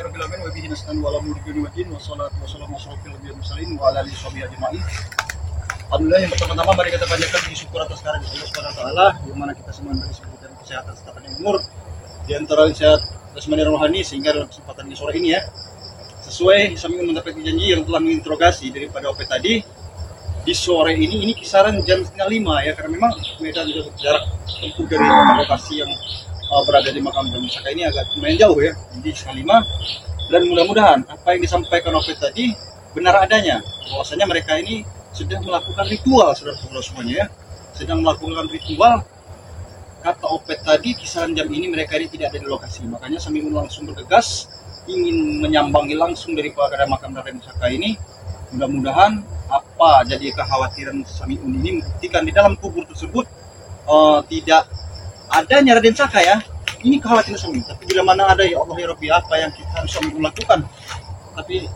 Alhamdulillahirabbil alamin wa bihi nasta'inu ala umuri dunya waddin wassalatu wassalamu ala asyrofil anbiya'i wal mursalin wa ala alihi washabihi ajma'in. Alhamdulillah, yang pertama-tama mari kita panjatkan puji syukur atas karunia Allah Subhanahu wa taala yang mana kita semua diberi keselamatan kesehatan serta panjang umur di antara sehat jasmani dan rohani, sehingga dalam kesempatan di sore ini ya, sesuai Samiun mendapat janji yang telah menginterogasi daripada OP tadi, di sore ini kisaran jam 4:30 ya, karena memang Medan juga jarak tempuh dari lokasi yang berada di makam dan Saka ini agak lumayan jauh ya, jadi 4:30. Dan mudah-mudahan apa yang disampaikan OP tadi benar adanya, bahwasanya mereka ini sedang melakukan ritual, saudara-saudara semuanya ya, sedang melakukan ritual. Kata OP tadi kisaran jam ini mereka ini tidak ada di lokasi, makanya Samiun langsung bergegas ingin menyambangi langsung daripada makam Raden Saka ini. Mudah-mudahan apa jadi kekhawatiran Samiun ini membuktikan di dalam kubur tersebut tidak adanya Raden Saka ya. Ini kekhawatiran Samiun. Tapi bila mana ada, ya Allah ya Rabbi, apa yang kita harus Samiun lakukan? Tapi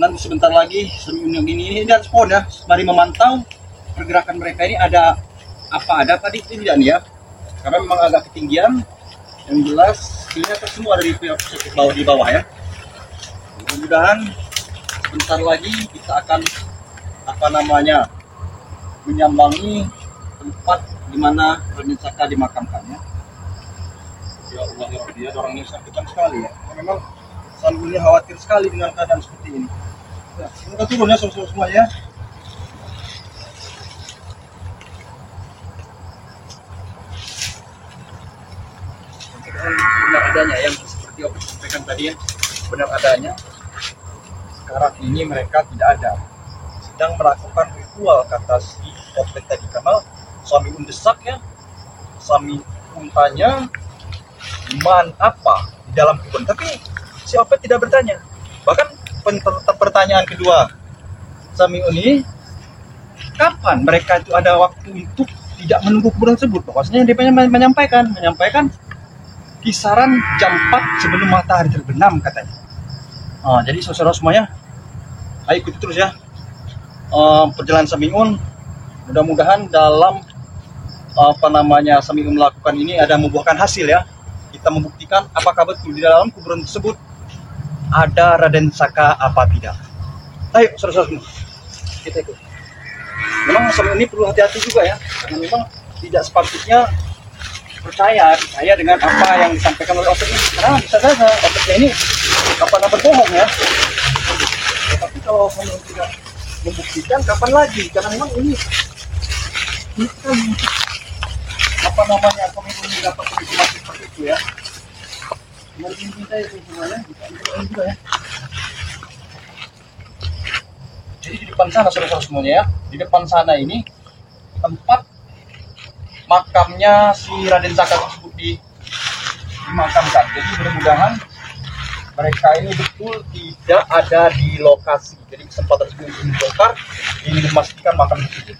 nanti sebentar lagi Samiun yang ini dan respon ya, mari memantau pergerakan mereka ini ada tadi tidak nih ya, karena memang agak ketinggian. Yang jelas kelihatan semua dari pihak di bawah ya. Mudah-mudahan bentar lagi kita akan menyambangi tempat di mana Raden Saka dimakamkan ya. Ya Allah ya Rabbi, ada orang yang sakit sekali ya. Memang Samiun khawatir sekali dengan keadaan seperti ini. Ya, semoga turun ya saudara semua ya. Benar adanya yang seperti yang disampaikan tadi ya, benar adanya. Sekarang ini mereka tidak ada, sedang melakukan ritual kata si Opet tadi, karena Samiun desak ya. Samiun tanya man apa di dalam kebun, tapi si Opet tidak bertanya. Bahkan pertanyaan kedua Samiun ini, kapan mereka itu ada waktu untuk tidak menunggu kuburan tersebut? Bahwasanya dia menyampaikan kisaran jam 4 sebelum matahari terbenam katanya. Jadi saudara semuanya, ayo ikuti terus ya perjalanan Samiun. Mudah-mudahan dalam Samiun melakukan ini ada membuahkan hasil ya. Kita membuktikan apakah betul di dalam kuburan tersebut ada Raden Saka apa tidak. Ayo saudara semua, kita ikut. Memang Samiun ini perlu hati-hati juga ya, karena memang tidak sepatutnya percaya dengan apa yang disampaikan oleh Opet ini, karena bisa saja Opetnya ini kapan berbohong ya. Tapi kalau Samiun tidak membuktikan, kapan lagi? Karena memang ini kan Samiun ini dapat informasi seperti itu ya. Mari kita itu semuanya kita juga ya. Jadi di depan sana saudara semuanya ya, di depan sana ini tempat makamnya si Raden Saka tersebut dimakamkan. Jadi mudah-mudahan mereka ini betul tidak ada di lokasi. Jadi kesempatan sebelum ini dibongkar, ini memastikan makam tersebut.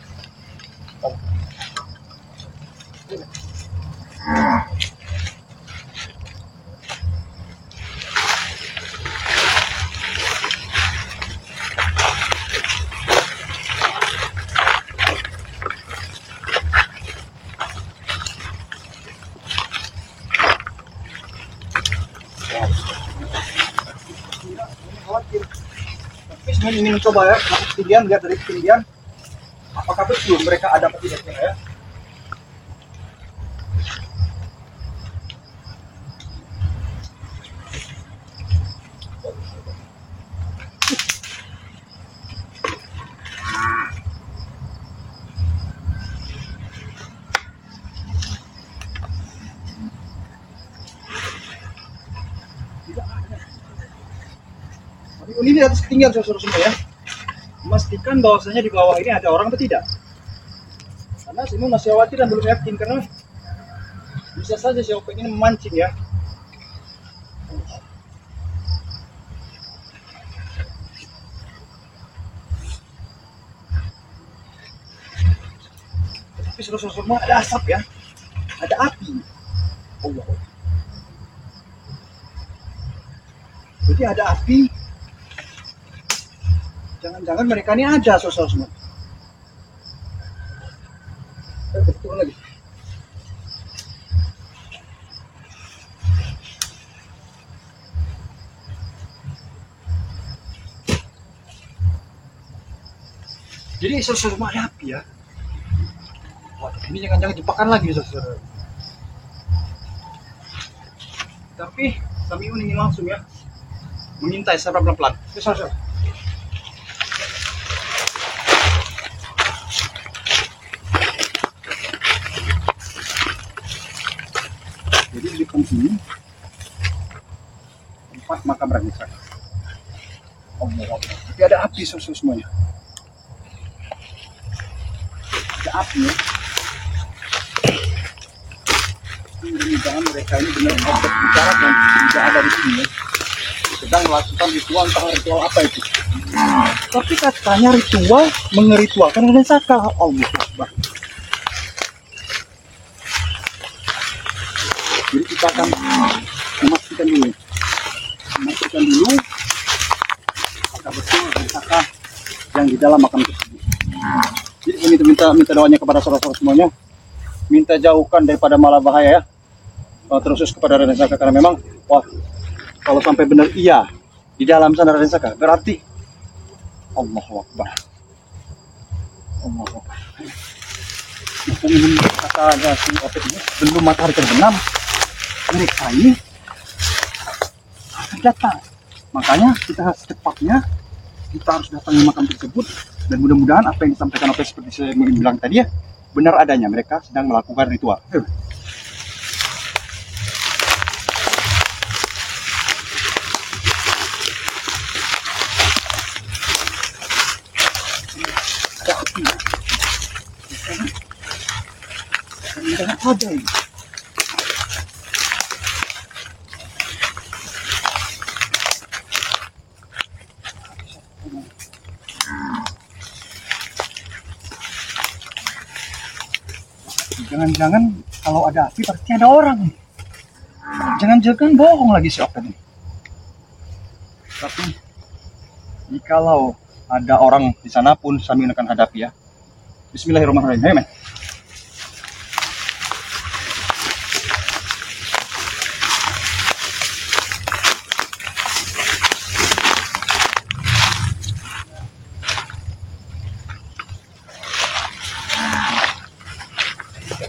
Khawatir. Tapi sebenarnya ingin mencoba ya, ketinggian, lihat dari ketinggian apakah betul mereka ada atau tidak ya. Ini di atas ketinggian saudara semua ya. Memastikan bahwasanya di bawah ini ada orang atau tidak. Karena Samiun masih khawatir dan belum yakin, karena bisa saja si Opet ini memancing ya. Tapi saudara semua ada asap ya, ada api. Allah. Jadi ada api. Jangan-jangan mereka ini ada sosial semua. Turun lagi. Jadi saudara rumah ada api ya. Wah, ini jangan-jangan jebakan lagi saudara. Tapi kami ingin langsung ya mengintai secara pelan-pelan. Saudara. Jadi di sini tempat makam Raden Saka. Tapi ada api semuanya. Ada api ya. Mudah-mudahan mereka ini benar-benar bicara dan tidak ada di sini ya. Sedang melakukan ritual, entah ritual apa itu. Tapi katanya ritual mengeritualkan Raden Saka. Allah Akbar. Jadi kita akan memastikan dulu apakah betul Raden Saka yang di dalam makam tersebut. Jadi kami minta doanya kepada saudara-saudara semuanya, minta jauhkan daripada malah bahaya ya, terus kepada Raden Saka, karena memang wah, kalau sampai benar iya di dalam sana Raden Saka, berarti Allahu Akbar. Allahu Akbar. Kata si Opet ini, belum matahari terbenam, mereka ini akan datang. Makanya kita secepatnya kita harus datangi makam tersebut, dan mudah-mudahan apa yang disampaikan Opet seperti saya bilang tadi ya, benar adanya, mereka sedang melakukan ritual. Ada api. Jangan ada ini. Jangan-jangan kalau ada api pasti ada orang. Jangan-jangan bohong lagi si Opet ini. Tapi jikalau ada orang di sana pun kami akan hadapi ya. Bismillahirrahmanirrahim. Ayo men.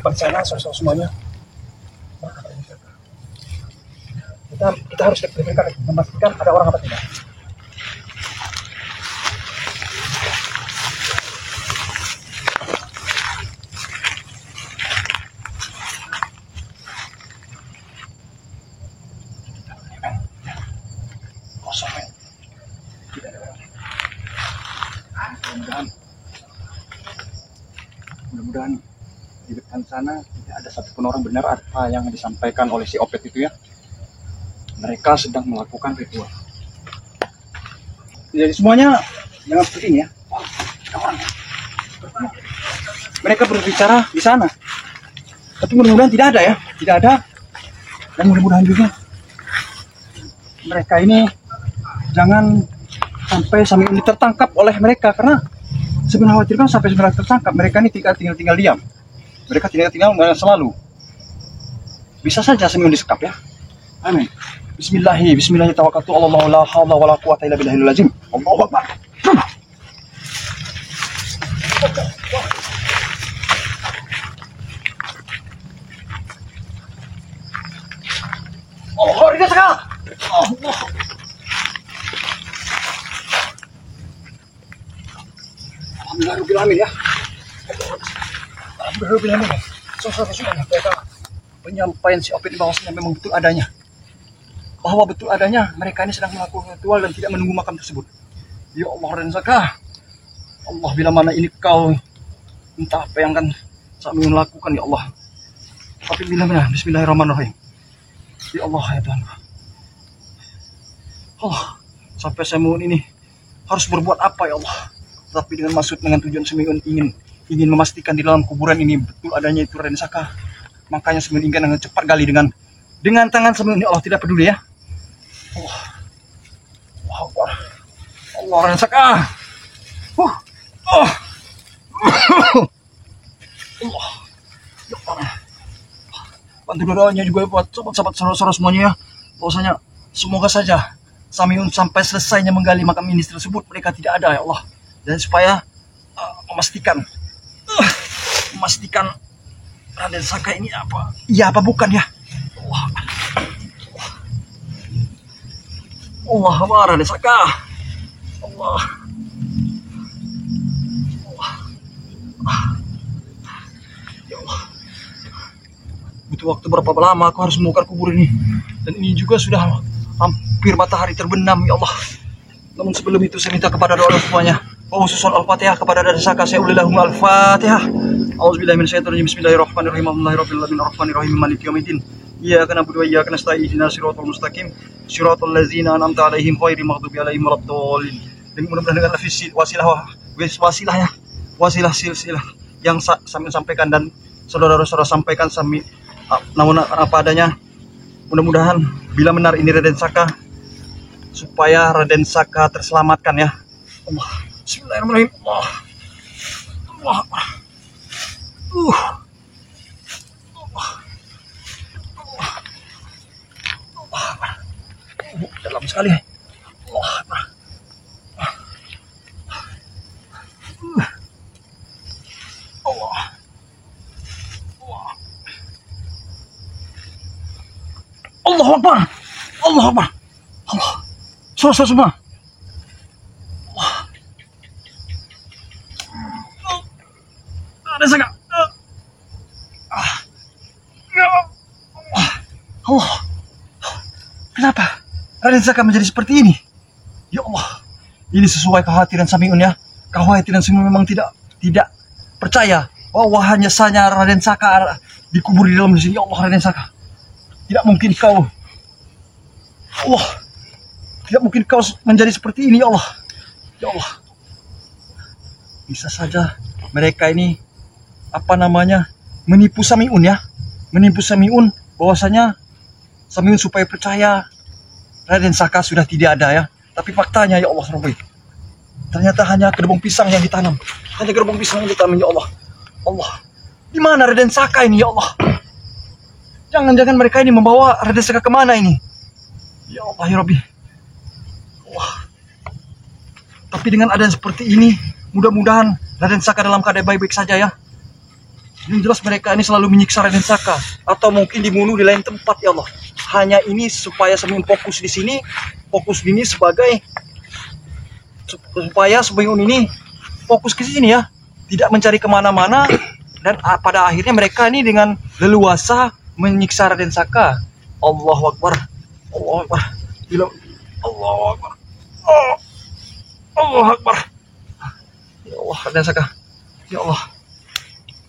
Bersama sosok semuanya. Kita harus memastikan ada orang apa tidak. Kosong men. Tidak ada orang. Mudah-mudahan di depan sana tidak ada satupun orang, benar apa yang disampaikan oleh si Opet itu ya. Mereka sedang melakukan ritual. Jadi semuanya jangan seperti ini ya. Mereka berbicara di sana. Tapi mudah-mudahan tidak ada ya, tidak ada. Dan mudah-mudahan juga mereka ini jangan sampai ini tertangkap oleh mereka, karena sebenarnya khawatirkan sampai sebenarnya tertangkap, mereka ini tinggal diam. Mereka tinggal selalu. Bisa saja Samiun disekap ya. Amin. Bismillahirrahmanirrahim. Tawakkaltu 'ala Allah, la haula wala quwwata illa billahil azim. Allahu Akbar. Oh, Raden Saka. Allah. Alhamdulillah ya. Alhamdulillah. Saudara-saudara, mereka penyampaian si Opet bahwasanya memang betul adanya. Bahwa betul adanya mereka ini sedang melakukan ritual dan tidak menunggu makam tersebut. Ya Allah Raden Saka. Allah, bila mana ini kau entah apa yang akan Samiun lakukan ya Allah. Tapi bila mana bismillahirrahmanirrahim. Ya Allah ya Tuhan. Allah, sampai Samiun ini harus berbuat apa ya Allah. Tapi dengan maksud, dengan tujuan Samiun ingin memastikan di dalam kuburan ini betul adanya itu Raden Saka. Makanya Samiun ingin dengan cepat gali dengan tangan Samiun ini. Allah tidak peduli ya. Allah Akbar. Allah Raden Saka. Allah. Ya Allah. Bantu doanya juga buat sahabat-sahabat saudara-saudara semuanya ya. Bahwasanya semoga saja Samiun sampai selesainya menggali makam ini tersebut mereka tidak ada ya Allah. Dan supaya memastikan Raden Saka ini apa? Iya apa bukan ya? Allah Akbar, Raden Saka. Allah. Ya Allah. Butuh waktu berapa lama aku harus membongkar kubur ini? Dan ini juga sudah hampir matahari terbenam, ya Allah. Namun sebelum itu saya minta kepada doa semuanya. Khususan Al-Fatihah kepada Raden Saka. Saya ulilahum Al-Fatihah. A'udzubillahi minasyaitonirrajim. Bismillahirrahmanirrahim. Alhamdulillahirabbil alamin maliki yaumiddin. Iyyaka na'budu wa iyyaka nasta'in. Ihdinas siratal mustaqim. Siratal ladzina an'amta 'alaihim ghairil maghdubi 'alaihim waladdallin. Dan mudah-mudahan dengan wasilah silsilah yang kami sampaikan dan saudara-saudara sampaikan namun apa adanya. Mudah-mudahan bila benar ini Raden Saka, supaya Raden Saka terselamatkan ya. Allah. Bismillahirrahmanirrahim. Allah. Dalam sekali. Allah. Allah Akbar. Allah Akbar. Allah. Selesai semua. Raden Saka. Allah. Kenapa Raden Saka menjadi seperti ini? Ya Allah. Ini sesuai kekhawatiran Samiun ya. Kekhawatiran Samiun memang tidak percaya bahwa hanya saja Raden Saka dikubur di dalam sini. Ya Allah, Raden Saka. Tidak mungkin kau, Allah, tidak mungkin kau menjadi seperti ini, ya Allah. Ya Allah. Bisa saja mereka ini menipu Samiun ya. Menipu Samiun bahwasanya Samiun supaya percaya Raden Saka sudah tidak ada ya. Tapi faktanya ya Allah Rabbi, ternyata hanya kedebong pisang yang ditanam. Hanya kedebong pisang yang ditanam, ya Allah. Allah. Di mana Raden Saka ini, ya Allah? Jangan-jangan mereka ini membawa Raden Saka kemana ini? Ya Allah ya Rabbi. Allah. Tapi dengan adanya seperti ini, mudah-mudahan Raden Saka dalam keadaan baik-baik saja ya. Yang jelas mereka ini selalu menyiksa Raden Saka, atau mungkin dibunuh di lain tempat, ya Allah. Hanya ini supaya Samiun fokus di sini, fokus ini sebagai supaya Samiun ini fokus ke sini ya, tidak mencari kemana-mana, dan pada akhirnya mereka ini dengan leluasa menyiksa Raden Saka. Allahu Akbar. Allahu Akbar. Allahu Akbar. Allahu Akbar. Ya Allah, Raden Saka. Ya Allah.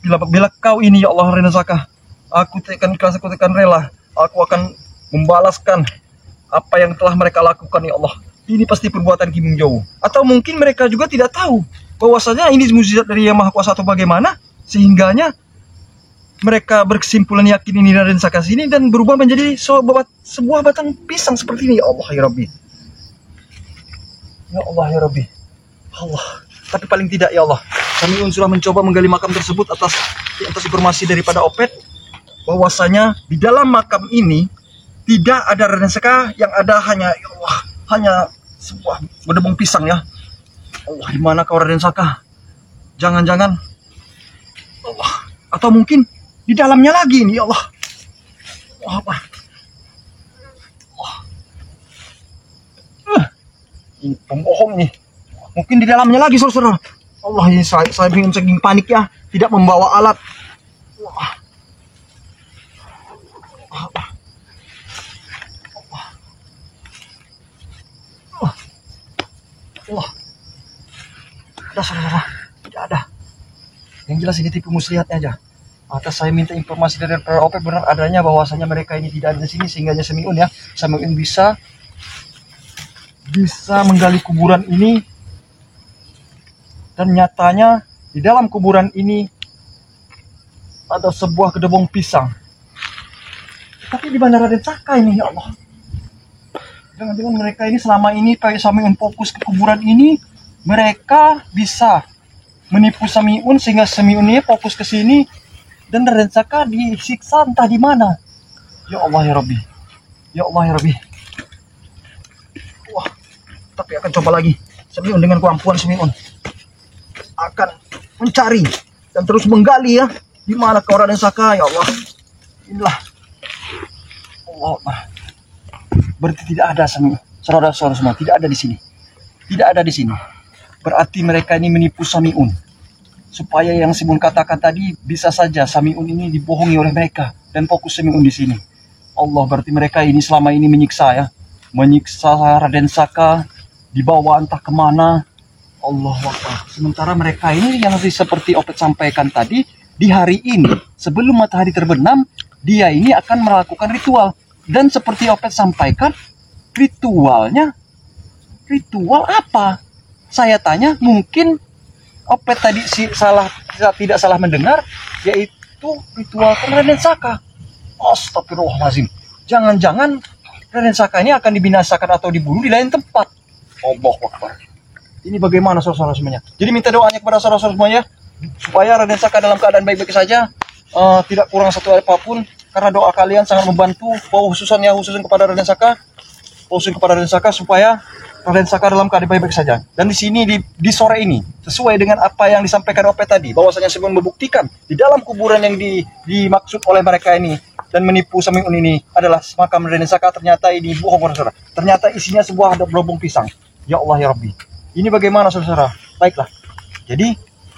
Bila kau ini ya Allah Raden Saka, aku tekan rela. Aku akan membalaskan apa yang telah mereka lakukan ya Allah. Ini pasti perbuatan Ki Mingjau. Atau mungkin mereka juga tidak tahu bahwasanya ini mukjizat dari Yang Maha Kuasa atau bagaimana, sehingganya mereka berkesimpulan yakin ini Raden Saka sini dan berubah menjadi sebuah batang pisang seperti ini. Ya Allah ya Rabbi. Ya Allah ya Rabbi. Allah. Tapi paling tidak ya Allah, Samiun sudah mencoba menggali makam tersebut atas informasi daripada Opet bahwasanya di dalam makam ini tidak ada Raden Saka, yang ada hanya ya Allah, hanya sebuah gedebong pisang ya. Allah, di mana kau Raden Saka? Jangan-jangan Allah, atau mungkin di dalamnya lagi ini ya Allah. Allah apa? Ini pembohong nih. Mungkin di dalamnya lagi saudara. Allah, ini saya bingung saking panik ya, tidak membawa alat. Wah. Allah. Ada saudara, tidak ada. Yang jelas ini tipu muslihatnya aja. Atas saya minta informasi dari OP benar adanya bahwasanya mereka ini tidak ada di sini, sehingga Samiun ya, Samiun bisa menggali kuburan ini, dan nyatanya di dalam kuburan ini ada sebuah gedebong pisang. Tapi di mana Raden Saka ini ya Allah? Jangan-jangan mereka ini selama ini kayak Samiun fokus ke kuburan ini, mereka bisa menipu Samiun sehingga Samiun ini fokus ke sini dan Raden Saka disiksa entah di mana. Ya Allah ya Rabbi. Ya Allah ya Rabbi. Wah, tapi akan coba lagi Samiun dengan kemampuan Samiun akan mencari dan terus menggali ya. Di mana kau Raden Saka ya Allah? Inilah Allah Akbar. Berarti tidak ada saudara-saudara semua, tidak ada di sini. Tidak ada di sini. Berarti mereka ini menipu Sami'un. Supaya yang Simun katakan tadi, bisa saja Sami'un ini dibohongi oleh mereka dan fokus Sami'un di sini. Allah, berarti mereka ini selama ini menyiksa ya. Menyiksa Raden Saka, dibawa entah kemana. Allah Akbar. Sementara mereka ini yang seperti Opet sampaikan tadi, di hari ini sebelum matahari terbenam, dia ini akan melakukan ritual. Dan seperti Opet sampaikan, ritualnya, ritual apa? Saya tanya, mungkin Opet tadi tidak salah mendengar, yaitu ritual Raden Saka. Astagfirullahaladzim. Jangan-jangan Raden Saka ini akan dibinasakan atau dibunuh di lain tempat. Allah Akbar. Ini bagaimana saudara-saudara semuanya? Jadi minta doanya kepada saudara-saudara semuanya, supaya Raden Saka dalam keadaan baik-baik saja, tidak kurang satu apapun, karena doa kalian sangat membantu, khususnya kepada Raden Saka, supaya Raden Saka dalam keadaan baik-baik saja. Dan di sini di sore ini, sesuai dengan apa yang disampaikan Opet tadi, bahwasanya Sami'un membuktikan di dalam kuburan yang dimaksud oleh mereka ini dan menipu Sami'un ini adalah makam Raden Saka. Ternyata ini bohong, saudara. Ternyata isinya sebuah berobong pisang. Ya Allah ya Rabbi. Ini bagaimana saudara? Baiklah. Jadi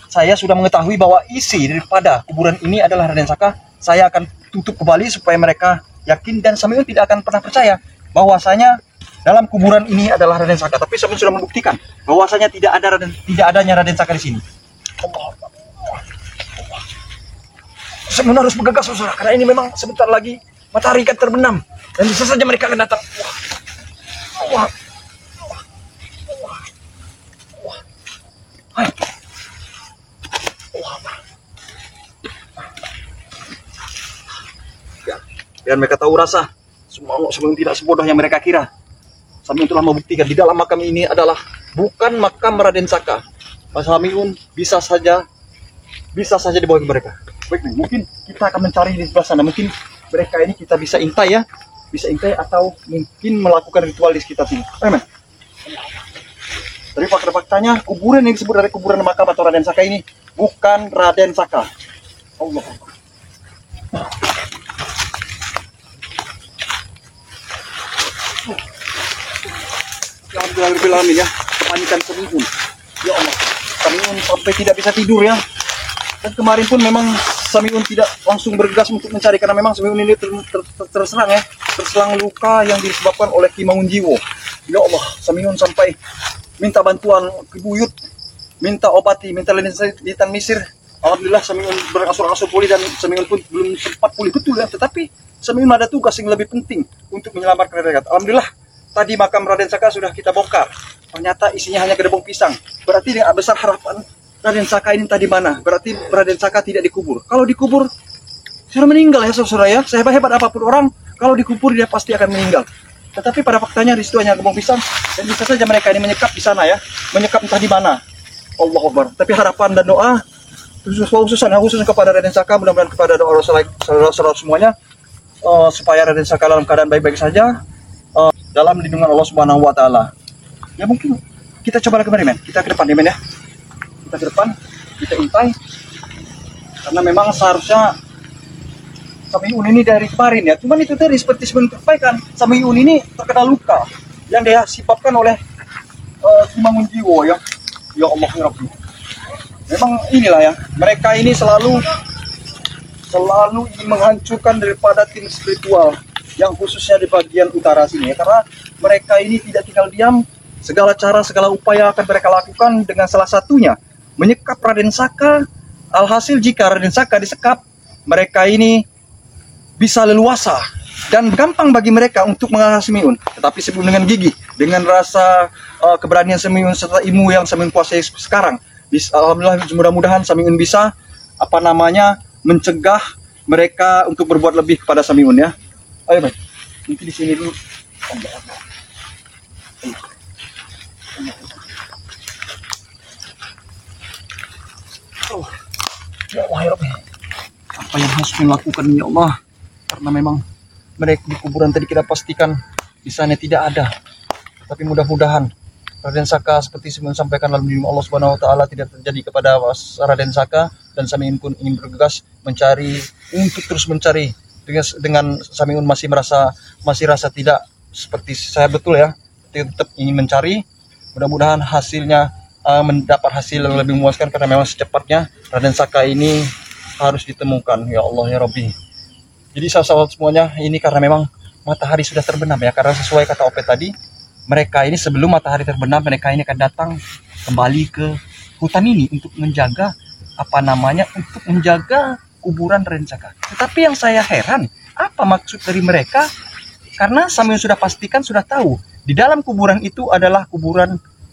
saya sudah mengetahui bahwa isi daripada kuburan ini adalah Raden Saka. Saya akan tutup kembali supaya mereka yakin, dan Sami'un tidak akan pernah percaya bahwasanya dalam kuburan ini adalah Raden Saka. Tapi Sami'un sudah membuktikan bahwasanya tidak adanya Raden Saka di sini. Sami'un harus bergegas saudara, karena ini memang sebentar lagi matahari akan terbenam dan bisa saja mereka akan datang. Wah. Hai. Biar mereka tahu rasa, Sami'un tidak sebodoh yang mereka kira. Sami'un telah membuktikan di dalam makam ini adalah bukan makam Raden Saka. Sami'un bisa saja dibawa ke mereka. Baik, mungkin kita akan mencari di sebelah sana. Mungkin mereka ini kita bisa intai ya, atau mungkin melakukan ritual di sekitar sini. Ayo, dari fakta-faktanya, kuburan yang disebut dari kuburan makam atau Raden Saka ini bukan Raden Saka. Allah. Alhamdulillah ya, kepanikan Sami'un. Ya Allah, Sami'un sampai tidak bisa tidur ya. Dan kemarin pun memang Sami'un tidak langsung bergegas untuk mencari, karena memang Sami'un ini terserang luka yang disebabkan oleh Ki Mangunjiwo. Ya Allah, Sami'un sampai minta bantuan ke buyut, minta obati, minta linitan misir. Alhamdulillah Sami'un berangsur-angsur pulih, dan Sami'un pun belum sempat pulih betul ya, tetapi Sami'un ada tugas yang lebih penting untuk menyelamatkan rakyat. Alhamdulillah tadi makam Raden Saka sudah kita bongkar. Ternyata isinya hanya gerbong pisang. Berarti dengan besar harapan Raden Saka ini tadi mana? Berarti Raden Saka tidak dikubur. Kalau dikubur sudah meninggal ya saudara ya. Sehebat apapun orang, kalau dikubur dia pasti akan meninggal. Tetapi pada faktanya di situ hanya gerbong pisang, dan bisa saja mereka ini menyekap di sana ya. Menyekap entah di mana. Allah Akbar. Tapi harapan dan doa khususnya kepada Raden Saka, mudah-mudahan kepada doa saudara-saudara semuanya, supaya Raden Saka dalam keadaan baik-baik saja, dalam lindungan Allah Subhanahu wa taala. Ya mungkin kita coba kembali men. Kita ke depan ya men ya. Kita ke depan, kita intai. Karena memang seharusnya Sami'un ini dari kemarin ya. Cuman itu tadi seperti sebelum tersampaikan, Sami'un ini terkena luka yang dia disebabkan oleh Ki Mangunjiwo ya. Ya Allah ya Rabbi. Memang inilah ya. Mereka ini selalu ingin menghancurkan daripada tim spiritual yang khususnya di bagian utara sini ya, karena mereka ini tidak tinggal diam. Segala cara, segala upaya akan mereka lakukan, dengan salah satunya menyekap Raden Saka. Alhasil jika Raden Saka disekap, mereka ini bisa leluasa dan gampang bagi mereka untuk mengalahkan Sami'un. Tetapi sebelum dengan gigi, dengan rasa keberanian Sami'un serta ilmu yang Sami'un kuasai sekarang, alhamdulillah mudah-mudahan Sami'un bisa mencegah mereka untuk berbuat lebih kepada Sami'un ya. Ayo baik, nanti di sini dulu. Ya Allah ya Rabbi, apa yang harus dilakukan ya Allah? Karena memang mereka di kuburan tadi kita pastikan di sana tidak ada. Tapi mudah-mudahan Raden Saka seperti Samiun sampaikan dalam diri Allah Subhanahu wa taala tidak terjadi kepada Raden Saka, dan Samiun pun ingin bergegas mencari untuk terus mencari dengan Samiun masih rasa tidak seperti saya betul ya, tetap ingin mencari. Mudah-mudahan hasilnya mendapat hasil yang lebih memuaskan, karena memang secepatnya Raden Saka ini harus ditemukan ya Allah ya Rabbi. Jadi sahabat semuanya, ini karena memang matahari sudah terbenam ya, karena sesuai kata Opet tadi, mereka ini sebelum matahari terbenam, mereka ini akan datang kembali ke hutan ini untuk menjaga untuk menjaga kuburan Raden Saka. Tetapi yang saya heran, apa maksud dari mereka? Karena Samiun sudah pastikan, sudah tahu di dalam kuburan itu adalah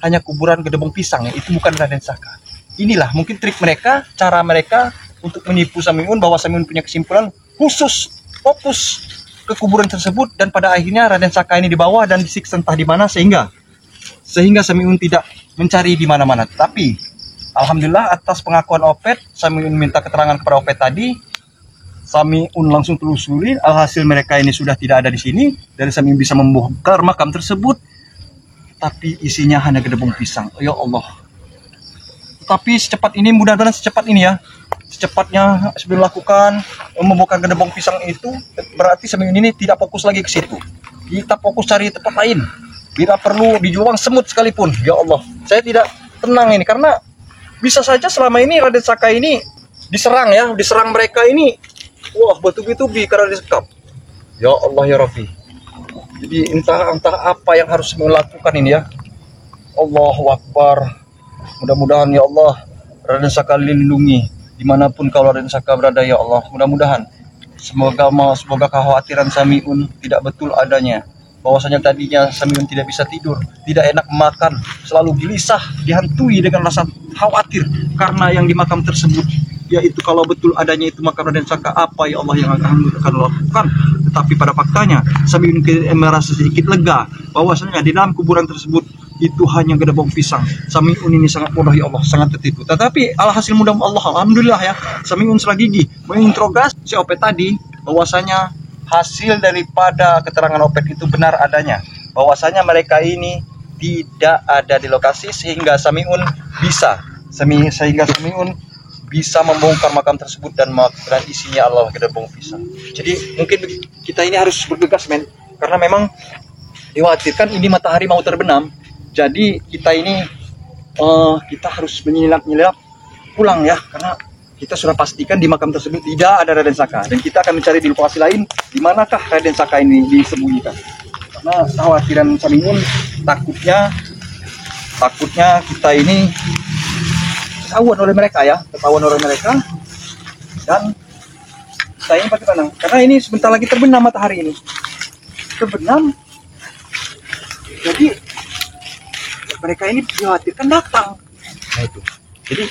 hanya kuburan Gedebong Pisang, itu bukan Raden Saka. Inilah mungkin trik mereka, cara mereka untuk menipu Samiun, bahwa Samiun punya kesimpulan khusus fokus ke kuburan tersebut, dan pada akhirnya Raden Saka ini dibawa dan disiksa entah di mana, sehingga Samiun tidak mencari di mana-mana. Tapi alhamdulillah atas pengakuan Opet, Samiun minta keterangan kepada Opet tadi, Samiun langsung telusuri, alhasil mereka ini sudah tidak ada di sini, dan Samiun bisa membongkar makam tersebut, tapi isinya hanya Gedebong Pisang. Ya Allah. Tapi secepat ini, mudah-mudahan secepat ini ya, secepatnya sebelum lakukan membongkar Gedebong Pisang itu, berarti Samiun ini tidak fokus lagi ke situ. Kita fokus cari tempat lain. Bila perlu di Juwang Semut sekalipun. Ya Allah, saya tidak tenang ini, karena bisa saja selama ini Raden Saka ini diserang mereka ini. Wah, bertubi-tubi karena disekap. Ya Allah ya Rabbi. Jadi entah apa yang harus melakukan ini ya. Allahu Akbar. Mudah-mudahan ya Allah Raden Saka lindungi dimanapun kalau Raden Saka berada ya Allah. Mudah-mudahan semoga kekhawatiran Samiun tidak betul adanya, bahwasanya tadinya Samiun tidak bisa tidur, tidak enak makan, selalu gelisah, dihantui dengan rasa khawatir karena yang di makam tersebut, yaitu kalau betul adanya itu makam Raden Saka, apa ya Allah yang akan lakukan. Tetapi pada faktanya Samiun merasa sedikit lega, bahwasanya di dalam kuburan tersebut itu hanya Gedebong Pisang. Samiun ini sangat mudah ya Allah, sangat tertipu. Tetapi alhasil mudah Allah, alhamdulillah ya, Samiun setelah gigi menginterogasi si Opet tadi, bahwasanya hasil daripada keterangan Opet itu benar adanya, bahwasanya mereka ini tidak ada di lokasi, sehingga Samiun bisa membongkar makam tersebut, dan isinya adalah Gedebong Pisang. Jadi mungkin kita ini harus bergegas men, karena memang dikhawatirkan ini matahari mau terbenam. Jadi kita ini kita harus menyelinap pulang ya, karena kita sudah pastikan di makam tersebut tidak ada Raden Saka, dan kita akan mencari di lokasi lain di manakah Raden Saka ini disembunyikan. Karena kekhawatiran Samiun, takutnya kita ini ketahuan oleh mereka, dan kita ini bagaimana? Karena ini sebentar lagi terbenam matahari ini. Jadi mereka ini dikhawatirkan datang. Nah itu. Jadi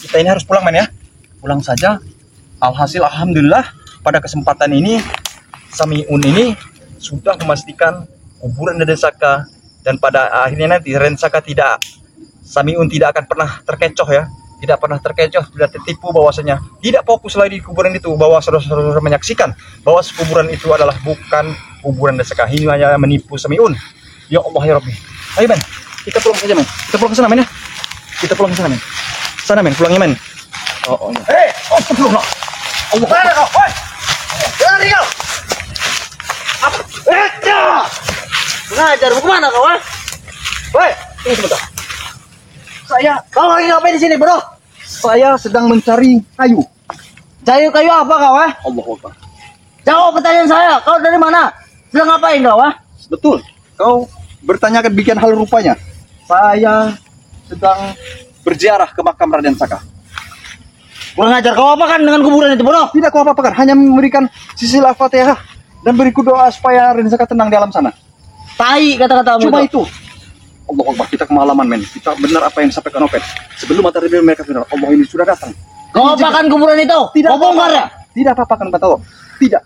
kita ini harus pulang men ya. Pulang saja. Alhasil alhamdulillah pada kesempatan ini Samiun ini sudah memastikan kuburan Raden Saka, dan pada akhirnya nanti Raden Saka Samiun tidak akan pernah terkecoh ya. Tidak pernah terkecoh, tidak tertipu, bahwasanya tidak fokus lagi di kuburan itu, bahwa saudara-saudara menyaksikan bahwa kuburan itu adalah bukan kuburan Raden Saka. Ini hanya menipu Samiun. Ya Allah ya Rabbi. Ayo men, kita pulang saja men. Kita pulang ke sana men ya. Kita pulang ke sana men. Sana men, pulangnya men. Oh ya. Astagfirullah. Allah. Mana kau? Woi. Lari kau. Apa? Ngajar mau kemana kau? Woi, tunggu sebentar. Kau lagi ngapain di sini, bro? Saya sedang mencari kayu. Cari kayu apa kau? Allahu Akbar. Jawab pertanyaan saya. Kau dari mana? Sedang ngapain kau? Betul. Kau bertanyakan bikin hal rupanya. Saya sedang berziarah ke makam Raden Saka. Kurang ajar, kau apakan dengan kuburan itu, bro? Tidak kau apa-apakan, hanya memberikan sisi Al-Fatihah dan beriku doa supaya Raden Saka tenang di alam sana. Tai kata-katamu. Cuma itu. Allah Akbar, kita kemalaman men. Kita benar apa yang disampaikan Opet. Sebelum matahari mereka benar, Allah ini sudah datang. Kau apakan kuburan itu? Tidak. Kau bongkar ya? Tidak apa-apakan kata Allah. Tidak.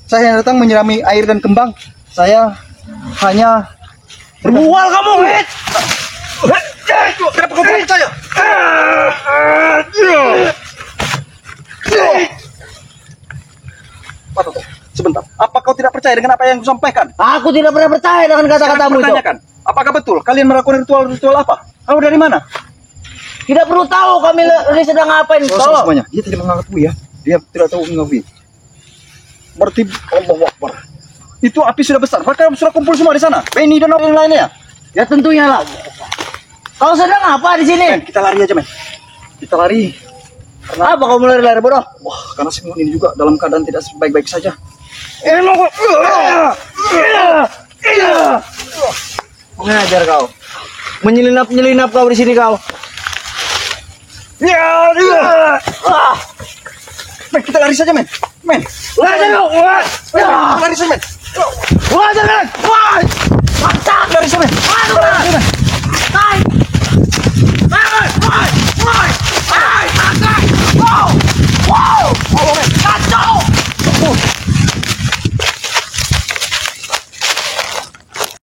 Saya datang menyirami air dan kembang. Saya hanya berbual kamu, Wet. Kenapa kau belum percaya? Sebentar. Apa kau tidak percaya dengan apa yang kusampaikan? Aku tidak pernah percaya dengan kata-katamu itu. Apakah betul kalian melakukan ritual-ritual apa? Kamu dari mana? Tidak perlu tahu kami lagi sedang ngapain. Selesai semuanya. Dia tidak mengakui ya. Dia tidak tahu mengakui. Berarti Allahu Akbar. Itu api sudah besar. Mereka sudah kumpul semua di sana. Benny dan orang lainnya. Ya tentunya lah. Kau sedang apa di sini? Men, kita lari aja, men. Kita lari. Apa kau mulai lari bodoh? Wah, karena Simon ini juga dalam keadaan tidak baik-baik saja. Mengajar kau. Menyelinap kau di sini kau. Men, kita lari saja, men. Men, Lari kau. lari saja, men. Jangan.